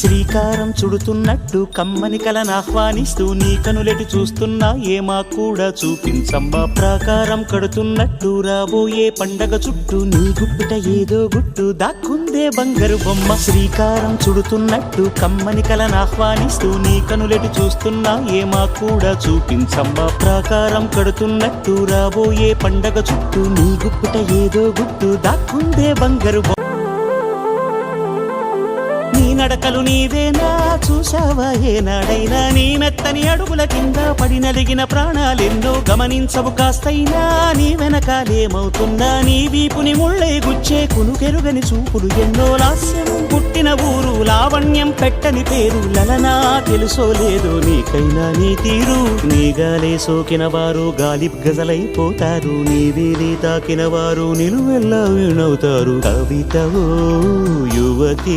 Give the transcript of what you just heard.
శ్రీకారం చుడుతున్నట్టు కమ్మని కలను ఆహ్వానిస్తూ నీ కనులెటు చూస్తున్నా ఏమా కూడా చూపించమ్మా ప్రాకారం కడుతున్నట్టు రాబోయే పండగ చుట్టూ నీ గుప్పిట ఏదో గుట్టు దాక్కుందే బంగారు బొమ్మ శ్రీకారం చుడుతున్నట్టు కమ్మని కలను ఆహ్వానిస్తూ నీ కనులెటు చూస్తున్నా ఏమా కూడా చూపించమ్మా ప్రాకారం కడుతున్నట్టు రాబోయే పండగ చుట్టూ నీ గుప్పిట ఏదో గుట్టు దాక్కుందే బంగారు బొమ్మ నీ నడకలు నీవేనా చూసావా ఏనాడైనా నీ మెత్తని అడుగుల కింద పడి నలిగిన ప్రాణాలెన్నో గమనించవు కాస్తైనా నీ వెనకాలేమవుతుందా నీ వీపుని ముళ్ళే గుచ్చే కునుకెరుగని చూపులు ఎన్నో లాస్యం పుట్టిన ఊరు లావణ్యం పెట్టని పేరు లలనా తెలుసో లేదో నీకైనా నీ తీరు నీ గాలే సోకిన వారు గాలి గజలైపోతారు నీ వేలి తాకిన వారు నిలువెల్లా వీణవుతారు కవితవో యువతి